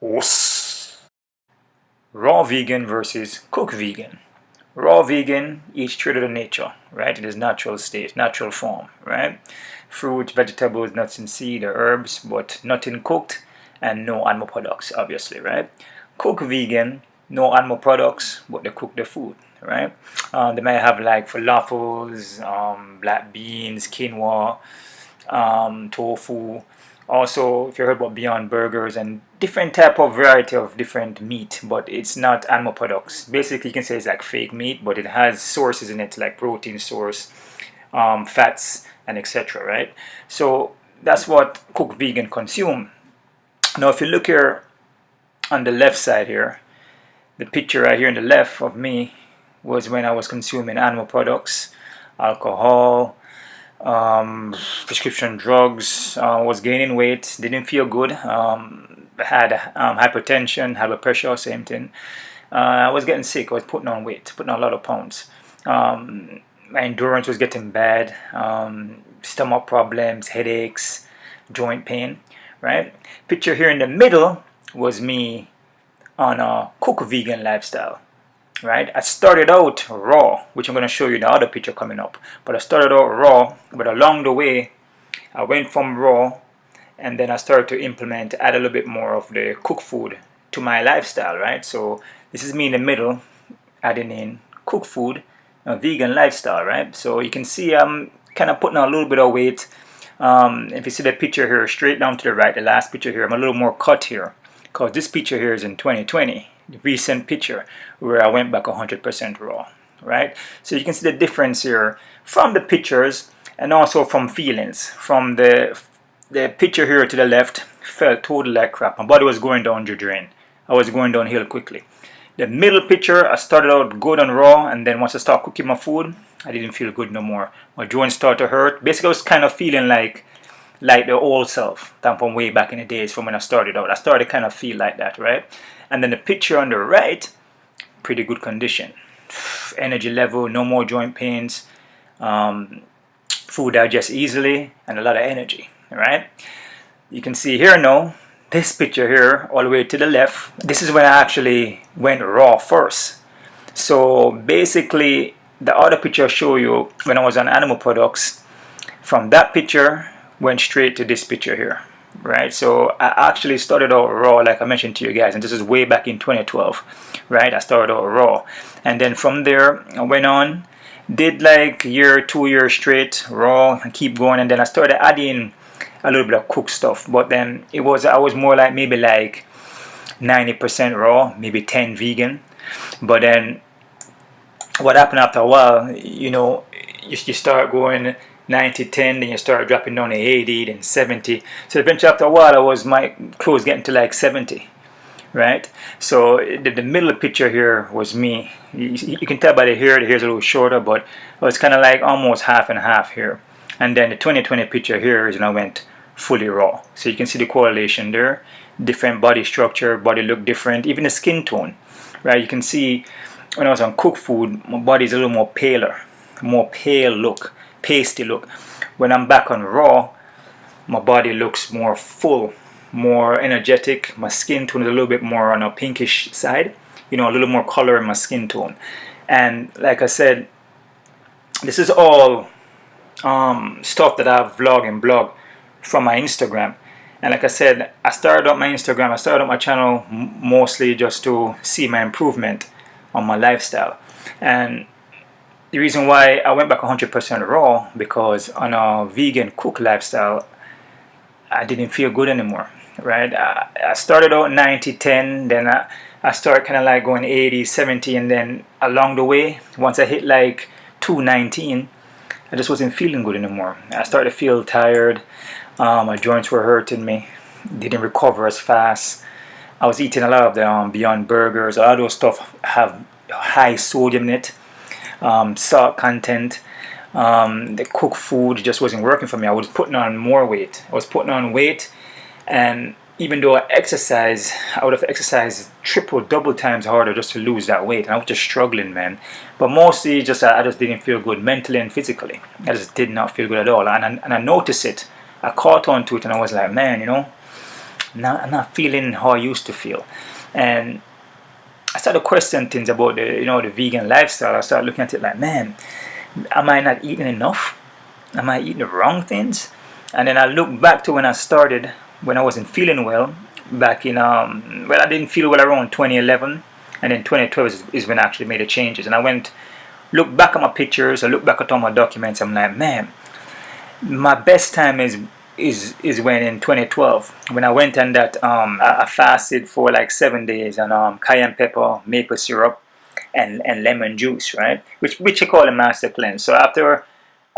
Os. Raw vegan versus cooked vegan. Raw vegan, eats true to the nature, right? In its natural state, natural form, right? Fruit, vegetables, nuts and seed, or herbs, but nothing cooked and no animal products, obviously, right? Cooked vegan, no animal products, but they cook the food, right? They might have like falafels, black beans, quinoa, tofu. Also, if you heard about Beyond Burgers and different type of variety of different meat, but it's not animal products. Basically, you can say it's like fake meat, but it has sources in it like protein source, fats, and etc. Right? So that's what cooked vegan consume. Now, if you look here on the left side here, the picture right here on the left of me was when I was consuming animal products, alcohol, prescription drugs, was gaining weight, didn't feel good, had hypertension, high blood pressure, same thing. I was getting sick, I was putting on weight, putting on a lot of pounds. My endurance was getting bad, stomach problems, headaches, joint pain, right? Picture here in the middle was me on a cook vegan lifestyle. Right, I started out raw, which I'm going to show you in the other picture coming up. But I started out raw, but along the way, I went from raw, and then I started to implement, add a little bit more of the cooked food to my lifestyle, right? So this is me in the middle, adding in cooked food, a vegan lifestyle, right? So you can see I'm kind of putting on a little bit of weight. If you see the picture here, straight down to the right, the last picture here, I'm a little more cut here, because this picture here is in 2020. The recent picture where I went back 100% raw, right? So you can see the difference here from the pictures and also from feelings. From the picture here to the left, felt totally like crap. My body was going down the drain. I was going downhill quickly. The middle picture, I started out good and raw, and then once I started cooking my food, I didn't feel good no more. My joints started to hurt. Basically, I was kind of feeling like the old self, from way back in the days from when I started out. I started to kind of feel like that, right? And then the picture on the right, pretty good condition. Energy level, no more joint pains, food digests easily, and a lot of energy, right? You can see here now, this picture here, all the way to the left, this is when I actually went raw first. So basically, the other picture I show you when I was on animal products, from that picture, went straight to this picture here, right? So I actually started out raw, like I mentioned to you guys, and this is way back in 2012, right? I started out raw, and then from there I went on, did like year, 2 years straight raw, and keep going, and then I started adding a little bit of cooked stuff, but then I was more like maybe like 90% raw, maybe 10 vegan. But then what happened after a while, you start going 90, 10, then you start dropping down to 80, then 70. So eventually after a while, my clothes getting to like 70, right? So the middle picture here was me. You can tell by the hair's a little shorter, but it was kind of like almost half and half here. And then the 2020 picture here is when I went fully raw. So you can see the correlation there. Different body structure, body look different, even the skin tone, right? You can see when I was on cooked food, my body is a little more paler, more pale look, pasty look. When I'm back on raw, my body looks more full, more energetic. My skin tone is a little bit more on a pinkish side, a little more color in my skin tone. And like I said, this is all stuff that I vlog and blog from my Instagram. And like I said, I started out my channel mostly just to see my improvement on my lifestyle. And the reason why I went back 100% raw, because on a vegan cook lifestyle, I didn't feel good anymore, right? I started out 90, 10, then I started kind of like going 80, 70, and then along the way, once I hit like 219, I just wasn't feeling good anymore. I started to feel tired. My joints were hurting me. Didn't recover as fast. I was eating a lot of the Beyond Burgers. A lot of those stuff have high sodium in it, salt content. The cooked food just wasn't working for me. I was putting on more weight. And even though I would have exercised triple, double times harder just to lose that weight. And I was just struggling, man. But mostly I just didn't feel good mentally and physically. I just did not feel good at all. And I noticed it. I caught on to it, and I was like, man, I'm not feeling how I used to feel. And I started questioning things about the vegan lifestyle. I started looking at it like, man, am I not eating enough? Am I eating the wrong things? And then I look back to when I started, when I wasn't feeling well, back in well, I didn't feel well around 2011, and then 2012 is when I actually made the changes. And I went look back at my pictures, I look back at all my documents. I'm like, man, my best time is when in 2012 when I went on that I fasted for like 7 days on cayenne pepper, maple syrup, and lemon juice, right? Which I call a master cleanse. So after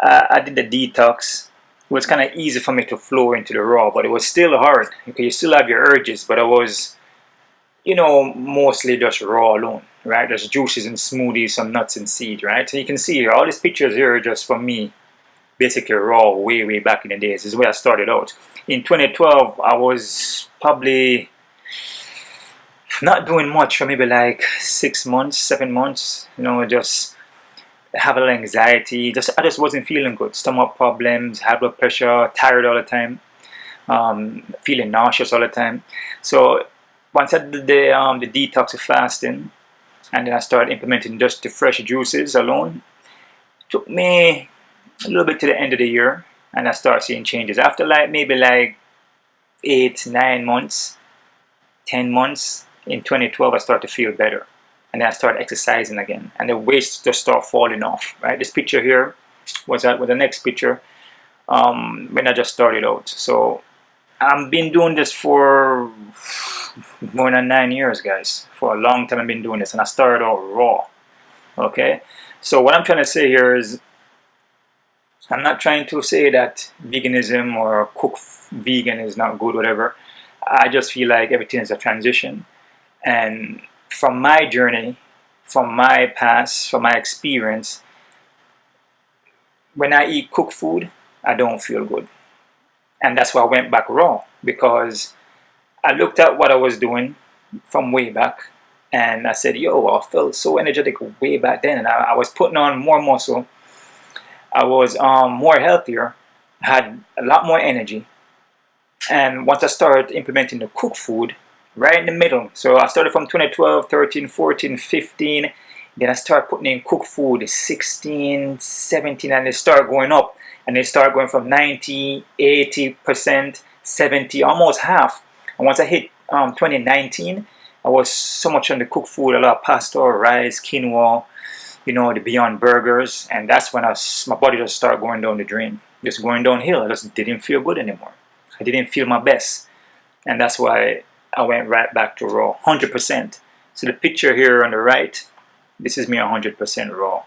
I did the detox, it was kind of easy for me to flow into the raw, but it was still hard because you still have your urges. But I was, mostly just raw alone, right? There's juices and smoothies, some nuts and seeds, right? So you can see here, all these pictures here are just from me, basically raw, way back in the days. This is where I started out. In 2012, I was probably not doing much for maybe like 6 months, 7 months. Just have a little anxiety. I just wasn't feeling good. Stomach problems, high blood pressure, tired all the time, feeling nauseous all the time. So once I did the detox of fasting, and then I started implementing just the fresh juices alone, it took me a little bit to the end of the year, and I started seeing changes. After maybe 8, 9 months, 10 months, in 2012, I started to feel better. And then I started exercising again, and the weight just started falling off. Right, this picture here was the next picture when I just started out. So I've been doing this for more than 9 years, guys. For a long time I've been doing this, and I started out raw. Okay, so what I'm trying to say here is, I'm not trying to say that veganism or cook vegan is not good, whatever. I just feel like everything is a transition. And from my journey, from my past, from my experience, when I eat cooked food, I don't feel good. And that's why I went back raw, because I looked at what I was doing from way back, and I said, yo, I felt so energetic way back then, and I was putting on more muscle. I was more healthier, had a lot more energy. And once I started implementing the cooked food, right in the middle, so I started from 2012, 13, 14, 15, then I started putting in cooked food 16, 17, and they start going up, and they start going from 90, 80%, 70, almost half. And once I hit 2019, I was so much on the cooked food, a lot of pasta, rice, quinoa, the Beyond Burgers, and that's when my body just started going down the drain, just going downhill. I just didn't feel good anymore. I didn't feel my best, and that's why I went right back to raw, 100%. So the picture here on the right, this is me 100% raw,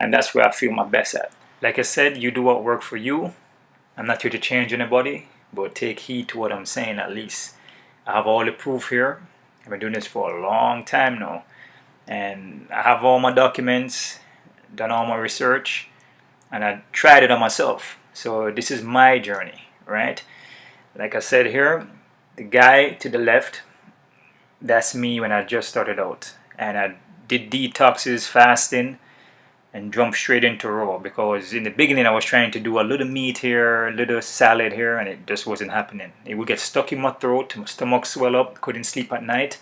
and that's where I feel my best at. Like I said, you do what works for you. I'm not here to change anybody, but take heed to what I'm saying at least. I have all the proof here. I've been doing this for a long time now. And I have all my documents, done all my research, and I tried it on myself. So this is my journey, right? Like I said here, the guy to the left, that's me when I just started out. And I did detoxes, fasting, and jumped straight into raw, because in the beginning I was trying to do a little meat here, a little salad here, and it just wasn't happening. It would get stuck in my throat, my stomach swell up, couldn't sleep at night.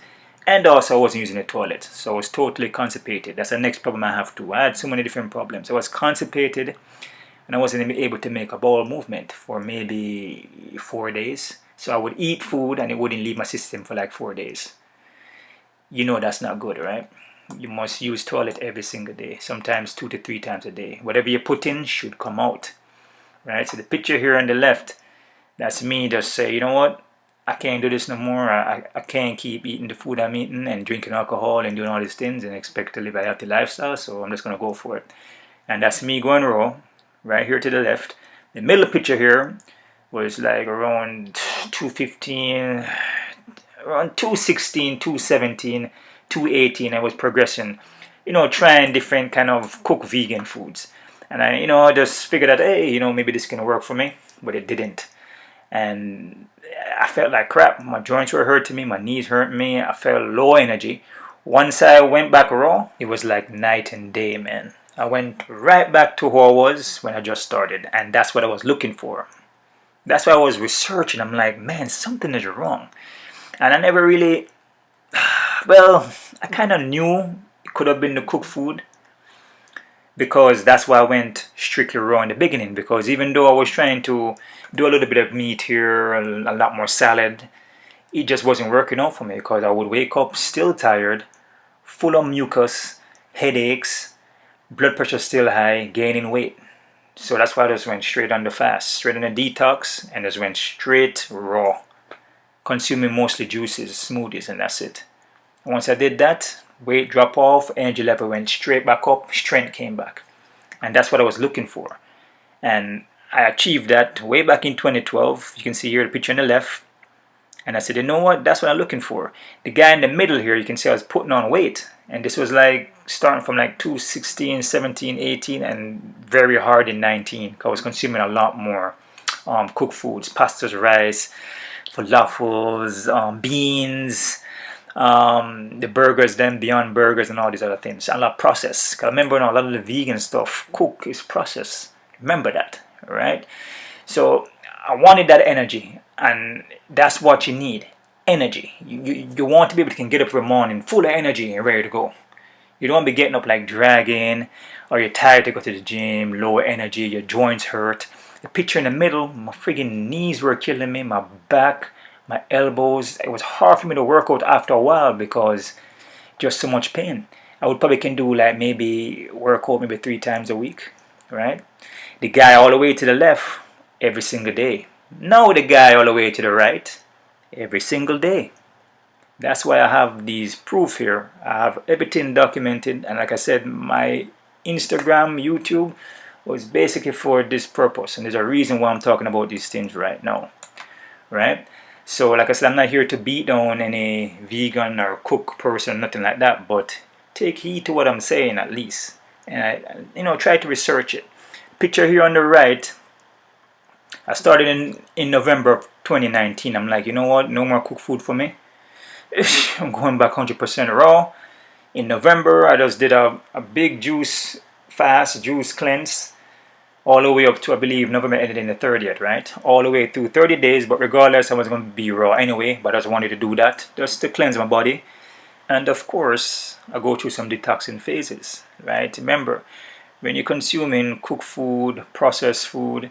And also I wasn't using the toilet, so I was totally constipated. That's the next problem I have too. I had so many different problems. I was constipated, and I wasn't able to make a bowel movement for maybe 4 days. So I would eat food and it wouldn't leave my system for like 4 days. That's not good, right? You must use toilet every single day, sometimes 2 to 3 times a day. Whatever you put in should come out, right? So the picture here on the left, that's me just say, you know what? I can't do this no more. I can't keep eating the food I'm eating and drinking alcohol and doing all these things and expect to live a healthy lifestyle, so I'm just going to go for it. And that's me going raw, right here to the left. The middle picture here was like around 215, around 216, 217, 218. I was progressing, trying different kind of cooked vegan foods. And I just figured that, hey, maybe this can work for me, but it didn't. And I felt like crap. My joints were hurting me, my knees hurt me. I felt low energy. Once I went back raw, it was like night and day, man. I went right back to who I was when I just started, and that's what I was looking for. That's why I was researching. I'm like, man, something is wrong. And I never really, well, I kind of knew it could have been the cooked food, because that's why I went strictly raw in the beginning. Because even though I was trying to do a little bit of meat here, a lot more salad, it just wasn't working out for me, because I would wake up still tired, full of mucus, headaches, blood pressure still high, gaining weight. So that's why I just went straight on the fast, straight on the detox, and just went straight raw, consuming mostly juices, smoothies, and that's it. Once I did that, weight drop off, energy level went straight back up, strength came back. And that's what I was looking for. And I achieved that way back in 2012. You can see here the picture on the left. And I said, you know what? That's what I'm looking for. The guy in the middle here, you can see I was putting on weight. And this was like starting from like 216, 17, 18, and very hard in 19. Because I was consuming a lot more cooked foods, pastas, rice, falafels, beans, the burgers, then beyond burgers and all these other things. A lot of processed. Because remember now, a lot of the vegan stuff, cook is processed. Remember that, right? So I wanted that energy, and that's what you need. Energy. You want to be able to get up every morning full of energy and ready to go. You don't want to be getting up like dragging, or you're tired to go to the gym, low energy, your joints hurt. The picture in the middle, my friggin' knees were killing me, my back, my elbows. It was hard for me to work out after a while because just so much pain. I would probably can do like maybe work out maybe 3 times a week, right? The guy all the way to the left every single day. Now the guy all the way to the right every single day. That's why I have these proof here. I have everything documented, and like I said, my Instagram, YouTube was basically for this purpose, and there's a reason why I'm talking about these things right now, right? So like I said, I'm not here to beat down any vegan or cook person, nothing like that, but take heed to what I'm saying at least, and try to research it. Picture here on the right, I started in November of 2019. I'm like, you know what, no more cooked food for me. I'm going back 100% raw. In November, I just did a big juice fast, juice cleanse, all the way up to, I believe, November ended in the 30th, right? All the way through 30 days, but regardless, I was going to be raw anyway, but I just wanted to do that, just to cleanse my body. And of course, I go through some detoxing phases, right? Remember, when you're consuming cooked food, processed food,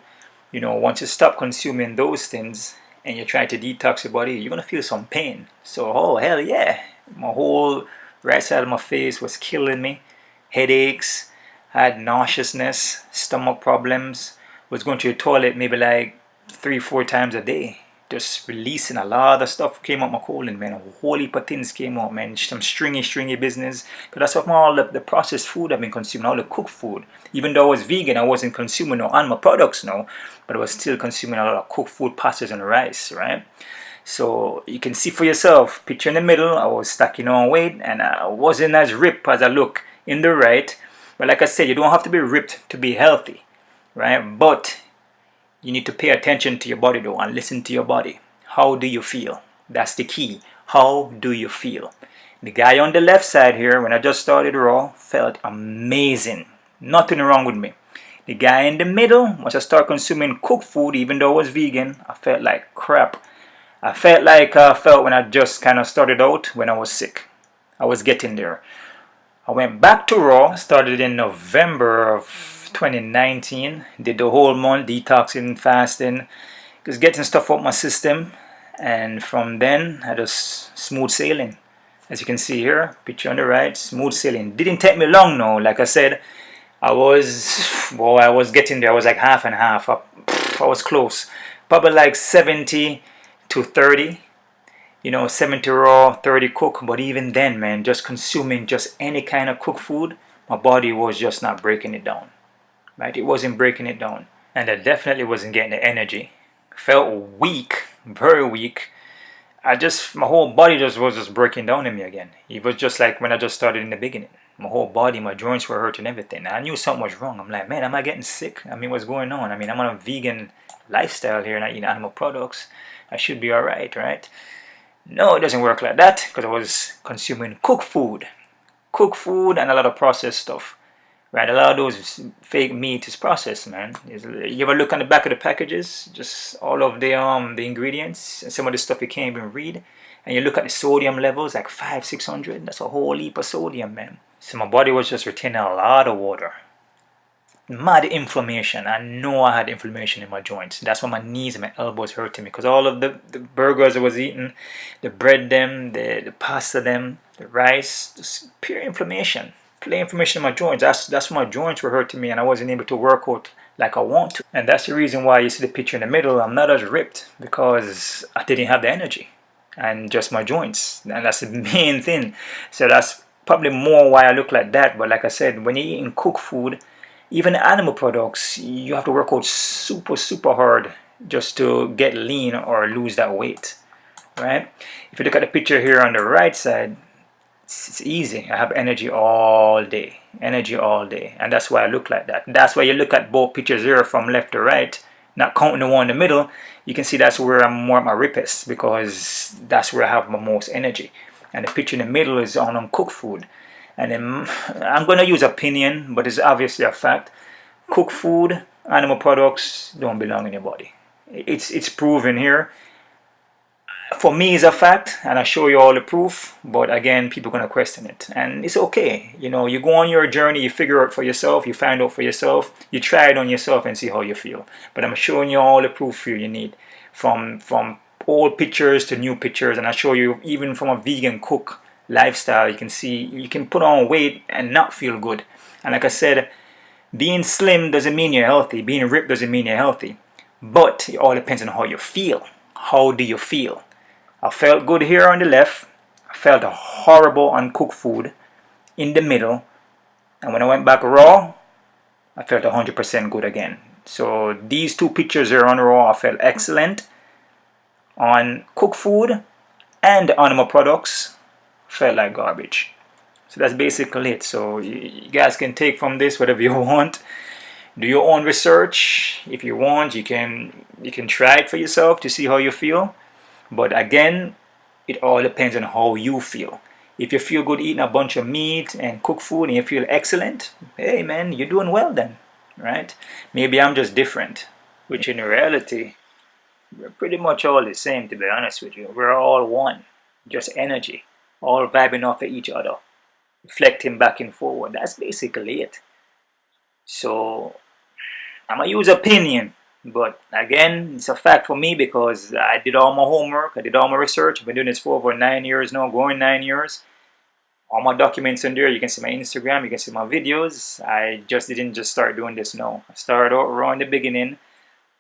once you stop consuming those things and you try to detox your body, you're going to feel some pain. So, oh, hell yeah. My whole right side of my face was killing me. Headaches, I had nauseousness, stomach problems, was going to the toilet maybe like 3-4 times a day. Just releasing a lot of stuff came out my colon, man. A whole heap of things came out, man. Some stringy business. Because that's what all the processed food I've been consuming, all the cooked food. Even though I was vegan, I wasn't consuming no animal products, no. But I was still consuming a lot of cooked food, pastas and rice, right? So you can see for yourself, picture in the middle, I was stacking on weight and I wasn't as ripped as I look in the right. But like I said, you don't have to be ripped to be healthy, right? But you need to pay attention to your body though and listen to your body. How do you feel? That's the key. How do you feel? The guy on the left side here, when I just started raw, felt amazing. Nothing wrong with me. The guy in the middle, once I started consuming cooked food, even though I was vegan, I felt like crap. I felt like I felt when I just kind of started out when I was sick. I was getting there. I went back to raw. I started in November of 2019. Did the whole month detoxing, fasting, just getting stuff out my system. And from then, I just smooth sailing. As you can see here, picture on the right, smooth sailing. Didn't take me long now. Like I said, I was getting there. I was like half and half. I was close. Probably like 70 to 30. 70 raw, 30 cook. But even then, man, just consuming just any kind of cooked food, my body was just not breaking it down. Right? It wasn't breaking it down. And I definitely wasn't getting the energy. Felt weak, very weak. My whole body was just breaking down in me again. It was just like when I just started in the beginning. My whole body, my joints were hurting, everything. I knew something was wrong. I'm like, man, am I getting sick? I mean, what's going on? I mean, I'm on a vegan lifestyle here and I eat animal products. I should be alright, right? No, it doesn't work like that because I was consuming cooked food and a lot of processed stuff. right? A lot of those fake meat is processed, man. You ever look on the back of the packages, just all of the ingredients and some of the stuff you can't even read, and you look at the sodium levels, like 500-600. That's a whole heap of sodium, man. So my body was just retaining a lot of water. Mad inflammation. I know I had inflammation in my joints. That's why my knees and my elbows hurting me, because all of the burgers I was eating, the bread them, the pasta them, the rice, just pure inflammation. Pure inflammation in my joints. That's why my joints were hurting me and I wasn't able to work out like I want to. And that's the reason why you see the picture in the middle. I'm not as ripped, because I didn't have the energy and just my joints. And that's the main thing. So that's probably more why I look like that. But like I said, when you're eating cooked food, even animal products, you have to work out super hard just to get lean or lose that weight, right? If you look at the picture here on the right side, it's easy. I have energy all day, and that's why I look like that. That's why you look at both pictures here from left to right, not counting the one in the middle. You can see that's where I'm more at my rippest, because that's where I have my most energy. And the picture in the middle is on uncooked food. And then I'm going to use opinion, but it's obviously a fact. Cooked food, animal products don't belong in your body. It's proven here. For me, it's a fact, and I show you all the proof. But again, people are going to question it, and it's okay. You know, you go on your journey, you figure out for yourself, you find out for yourself, you try it on yourself and see how you feel. But I'm showing you all the proof you need, from old pictures to new pictures, and I show you even from a vegan cook lifestyle. You can see you can put on weight and not feel good. And like I said, being slim doesn't mean you're healthy. Being ripped doesn't mean you're healthy. But it all depends on how you feel. How do you feel? I felt good here on the left. I felt horrible uncooked food in the middle. And when I went back raw, I felt 100% good again. So these two pictures are on raw. I felt excellent. On cooked food and animal products, felt like garbage. So that's basically it. So you guys can take from this whatever you want. Do your own research. If you want, you can try it for yourself to see how you feel. But again, it all depends on how you feel. If you feel good eating a bunch of meat and cooked food and you feel excellent, hey man, you're doing well then, right? Maybe I'm just different, which in reality, we're pretty much all the same, to be honest with you. We're all one, just energy, all vibing off of each other, reflecting back and forward. That's basically it. So I'm gonna use opinion, but again, it's a fact for me, because I did all my homework, I did all my research. I've been doing this for over 9 years now, going 9 years. All my documents in there. You can see my Instagram, you can see my videos. I just didn't just start doing this now. I started out around the beginning,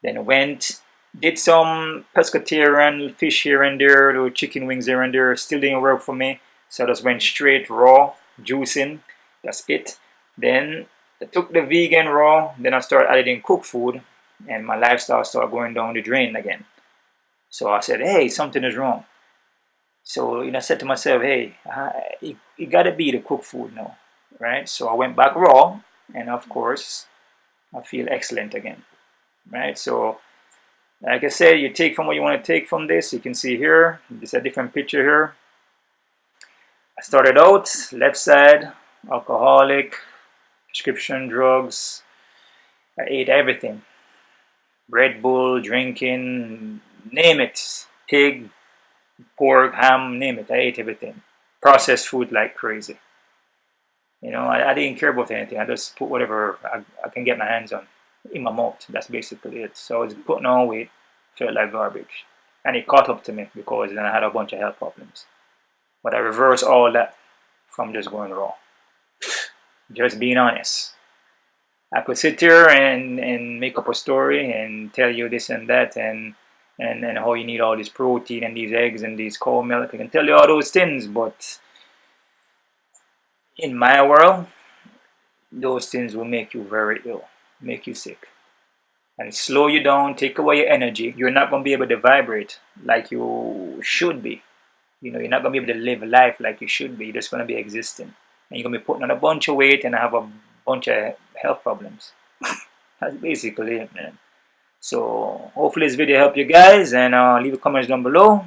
then went, did some pescatarian fish here and there, little chicken wings here and there. Still didn't work for me, so I just went straight raw, juicing. That's it. Then I took the vegan raw, then I started adding cooked food, and my lifestyle started going down the drain again. So I said, hey, something is wrong. So I said to myself, hey, it gotta be the cooked food now, right? So I went back raw, and of course, I feel excellent again, right? So like I said, you take from what you want to take from this. You can see here, this is a different picture here. I started out left side, alcoholic, prescription drugs. I ate everything. Red Bull, drinking, name it. Pig, pork, ham, name it. I ate everything. Processed food like crazy. I didn't care about anything. I just put whatever I can get my hands on in my mouth. That's basically it. So I was putting on weight, felt like garbage. And it caught up to me, because then I had a bunch of health problems. But I reversed all that from just going raw. Just being honest. I could sit here and make up a story and tell you this and that, and how you need all this protein and these eggs and these cow milk. I can tell you all those things, but in my world, those things will make you very ill, make you sick, and slow you down, take away your energy. You're not going to be able to vibrate like you should be. You're not going to be able to live life like you should be. You're just going to be existing. And you're going to be putting on a bunch of weight and have a bunch of health problems. That's basically it, man. So hopefully this video helped you guys, and leave a comments down below.